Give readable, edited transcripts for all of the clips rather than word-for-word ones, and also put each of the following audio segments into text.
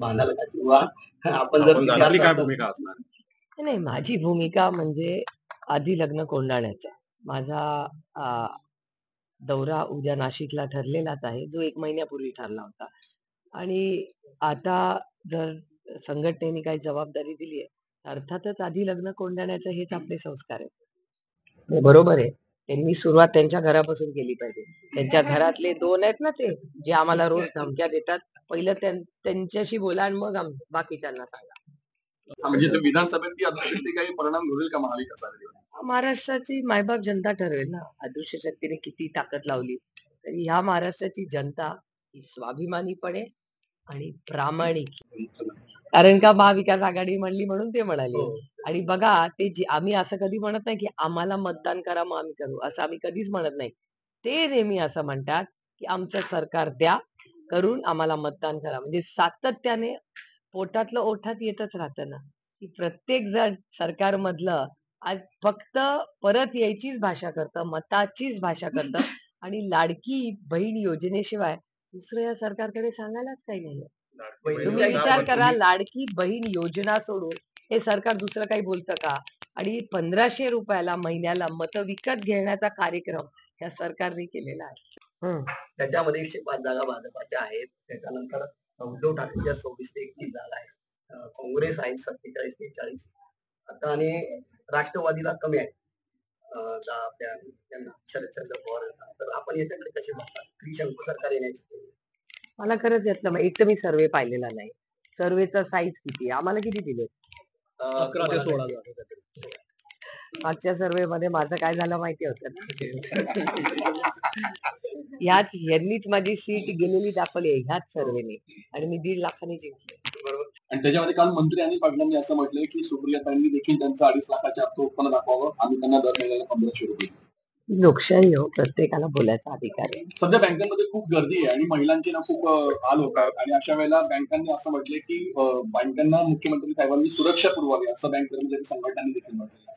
बांधाल का? किंवा आपण जर आपली काय भूमिका असणार? नाही, माझी भूमिका म्हणजे आधी लग्न कोंडाण्याचं. माझा अ, दौरा उद्या नाशिकला ठरलेलाच आहे, जो 1 महिन्यापूर्वी ठरला होता. आणि आता जर संघटनेने काही जबाबदारी दिली आहे, अर्थातच आधी लग्न कोंडाण्याचं हेच आपले संस्कार आहेत. हो, बरोबर आहे. त्यांनी सुरुवात त्यांच्या घरापासून केली पाहिजे. त्यांच्या घरातले 2 आहेत ना ते, जे आम्हाला रोज धमक्या देतात. पहिलं त्यांच्याशी बोला आणि मग बाकीच्यांना सांगा. म्हणजे ते विधानसभेत ती अदृश्य काही परिणाम घडेल का महाविकास आघाडीवर? महाराष्ट्राची मायबाप जनता ठरवेल ना, अदृश्य शक्तीने किती ताकद लावली तरी ह्या महाराष्ट्राची जनता ही स्वाभिमानी पण आहे आणि प्रामाणिक. कारण का महाविकास आघाडी म्हणली म्हणून ते म्हणाले. आणि बघा ते आम्ही असं कधी म्हणत नाही की आम्हाला मतदान करा मग आम्ही करू, असं आम्ही कधीच म्हणत नाही. ते नेहमी असं म्हणतात की आमचं सरकार द्या करून, आम्हाला मतदान करा. म्हणजे सातत्याने पोटातलं ओठात येतच राहतं ना, की प्रत्येक जण सरकारमधलं आज फक्त परत यायचीच भाषा करतं, मताचीच भाषा करतं आणि लाडकी बहीण योजनेशिवाय दुसरं या सरकारकडे सांगायलाच काही नाहीये. तुम्ही विचार करा, लाडकी बहीण योजना सोडून हे सरकार दुसरं काही बोलतं का? आणि 1500 रुपयाला महिन्याला मतं विकत घेण्याचा कार्यक्रम या सरकारने केलेला आहे. त्याच्यामध्ये 105 जागा भाजपाच्या आहेत. त्याच्यानंतर उद्धव ठाकरेच्या 26 ते 31 जागा आहेत. काँग्रेस आहे 47 ते 40. आता आणि राष्ट्रवादीला कमी आहे. त्यांना शरदचंद्र पवार. तर आपण याच्याकडे कसे बघता? त्रिशंकू सरकार येण्याची. मला खरंच यातलं एक तर मी सर्वे पाहिलेला नाही. सर्वेचा साईज किती आहे? आम्हाला किती दिले? 11 ते 16 जागा. मागच्या सर्वे मध्ये माझं काय झालं माहिती होतं ना. यांनीच माझी सीट गेलेली दाखवली आहे ह्याच सर्वेने आणि मी 1.5 लाखांनी जिंकले. बरोबर. आणि त्याच्यामध्ये काल मंत्री आणि पाटलांनी असं म्हटलंय की सुप्रियाताईंनी देखील त्यांचं 2.5 लाखाच्या अर्थ उत्पन्न दाखवावं. आम्ही त्यांना दर महिन्याला 1500 रुपये. लोकशाही हो, प्रत्येकाला बोलायचा अधिकार आहे. सध्या बँकांमध्ये खूप गर्दी आहे आणि महिलांचे ना खूप हाल होतात आणि अशा वेळेला बँकांनी असं म्हटलंय की बँकांना मुख्यमंत्री साहेबांनी सुरक्षा पुरवावी असं बँक कर्मचारी संघटनांनी देखील म्हटलं.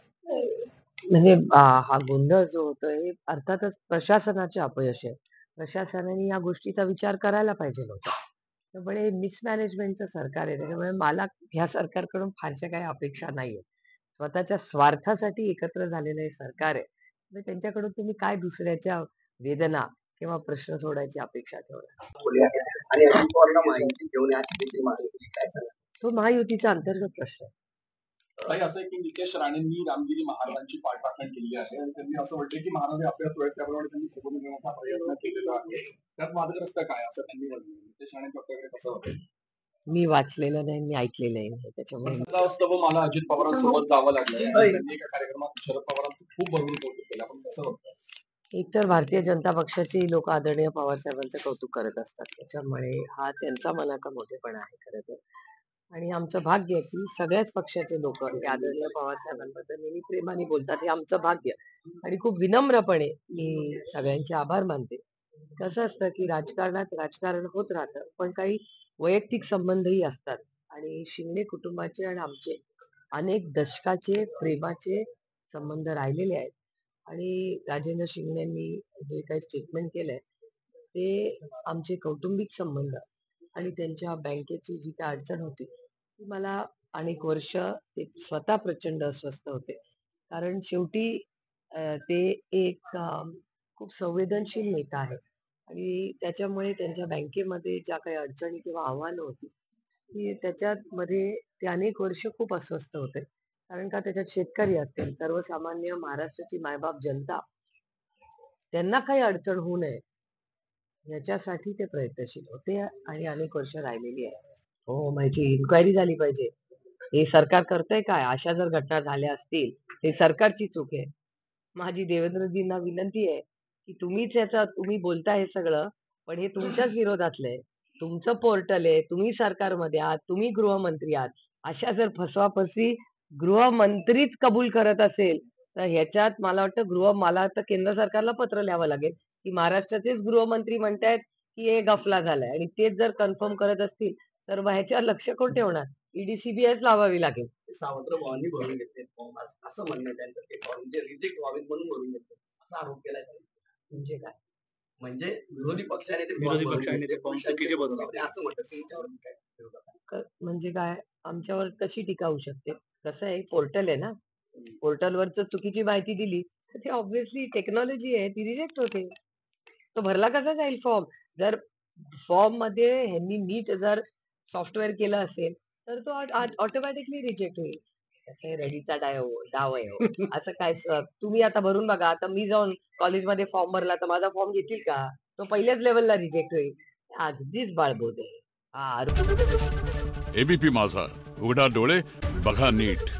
म्हणजे हा गोंधळ जो होतोय हे अर्थातच प्रशासनाचे अपयश आहे. प्रशासनाने या गोष्टीचा विचार करायला पाहिजे होता. त्यामुळे मिसमॅनेजमेंटचं सरकार आहे, त्याच्यामुळे मला ह्या सरकारकडून फारशा काही अपेक्षा नाहीये. स्वतःच्या स्वार्थासाठी एकत्र झालेलं हे सरकार आहे. तर त्यांच्याकडून तुम्ही काय दुसऱ्याच्या वेदना किंवा प्रश्न सोडायची अपेक्षा ठेवणार? आणि अजित पवारला माहिती घेऊन याची देखील माहिती काय सांगा? तो महायुतीचा अंतर्गत प्रश्न आहे. काही असं आहे की नितेश राणेंनी रामगिरी महाराजांची पाठराखण केली आहे आणि त्यांनी असं म्हटलं की महाराज आपल्या त्याप्रमाणे त्यांनी सोबत घेण्याचा प्रयत्न केलेला आहे. त्यात वादग्रस्त काय असं त्यांनी म्हटलं. नितेश राणेंच्या आपल्याकडे कसं होतं? मी वाचलेलं नाही, मी ऐकलेलं नाही त्याच्यामुळे. असतं मला अजित पवारांसोबत जावं लागलं. त्यांनी एका कार्यक्रमात शरद पवारांचं खूप भरपूर कौतुक केलं. आपण कसं होतं? एकतर भारतीय जनता पक्षाचे लोक आदरणीय पवार साहेबांचं कौतुक करत असतात, त्याच्यामुळे हा त्यांचा मनाचा मोठेपणा आहे खरं तर. आणि आमचं भाग्य आहे की सगळ्याच पक्षाचे लोक आदरणीय पवार साहेबांबद्दल नेहमी प्रेमाने बोलतात, हे आमचं भाग्य. आणि खूप विनम्रपणे मी सगळ्यांचे आभार मानते. कसं असतं की राजकारणात राजकारण होत राहतं, पण काही वैयक्तिक संबंधही असतात आणि शिंदे कुटुंबाचे आणि आमचे अनेक दशकाचे प्रेमाचे संबंध राहिलेले आहेत. आणि राजेंद्र शिंगणेंनी जे काही स्टेटमेंट केलंय ते आमचे कौटुंबिक संबंध आणि त्यांच्या बँकेची जी काही अडचण होती ती मला अनेक वर्ष ते स्वतः प्रचंड अस्वस्थ होते. कारण शेवटी ते एक खूप संवेदनशील नेता आहे आणि त्याच्यामुळे त्यांच्या बँकेमध्ये ज्या काही अडचणी किंवा आव्हानं होती ती त्याच्यामध्ये ते अनेक वर्ष खूप अस्वस्थ होते. कारण का त्याच्यात शेतकरी असतील, सर्वसामान्य महाराष्ट्राची मायबाप जनता, त्यांना काही अडचण होऊ नये याच्यासाठी ते प्रयत्नशील होते आणि अनेक वर्ष राहिलेली आहे. हो, माझी इन्क्वायरी झाली पाहिजे. हे सरकार करतंय काय? अशा जर घटना झाल्या असतील, हे सरकारची चूक आहे. माझी देवेंद्रजींना विनंती आहे, की तुम्ही बोलताय हे सगळं, पण हे तुमच्याच विरोधातलं आहे. तुमचं पोर्टल आहे, तुम्ही सरकारमध्ये आहात, तुम्ही गृहमंत्री आहात. अशा जर फसवाफसवी गृहमंत्रीच कबूल करत असेल, तर ह्याच्यात मला वाटतं केंद्र सरकारला पत्र लिहावं लागेल, की महाराष्ट्राचेच गृहमंत्री म्हणतायत, की हे गफला झालाय आणि तेच जर कन्फर्म करत असतील, तर मग ह्याच्यावर लक्ष कोण ठेवणार? ईडी सीबीआयच लावावी लागेल. सावत्र भवानी भरून घेतले फॉर्म असं म्हणणं त्यांचं. ते फॉर्म जे रिजेक्ट व्हावेत म्हणून भरून घेतले असा आरोप केला. म्हणजे काय? म्हणजे विरोधी पक्षाने ते विरोधी पक्षाने ते फॉर्म चुकीचे भरून घेतले असं म्हणतात. त्याच्यावर काय विरोधात? म्हणजे काय आमच्यावर कशी टीका होऊ शकते? कसं आहे पोर्टल आहे ना, पोर्टलवर जर चुकीची माहिती दिली तर ते ऑब्व्हियसली टेक्नॉलॉजी आहे ती रिजेक्ट होते. तो भरला कसा जाईल फॉर्म? जर फॉर्म मध्ये ह्यांनी नीट जर सॉफ्टवेअर केलं असेल तर तो ऑटोमॅटिकली रिजेक्ट होईल. कसं आहे रेडीचा डाव आहे हो. असं काय तुम्ही आता भरून बघा. आता मी जाऊन कॉलेजमध्ये फॉर्म भरला तर माझा फॉर्म घेतील का? तो पहिल्याच लेवलला रिजेक्ट होईल. अगदीच बाळबोध आहे. हा एबीपी माझा, उघडा डोळे बघा नीट.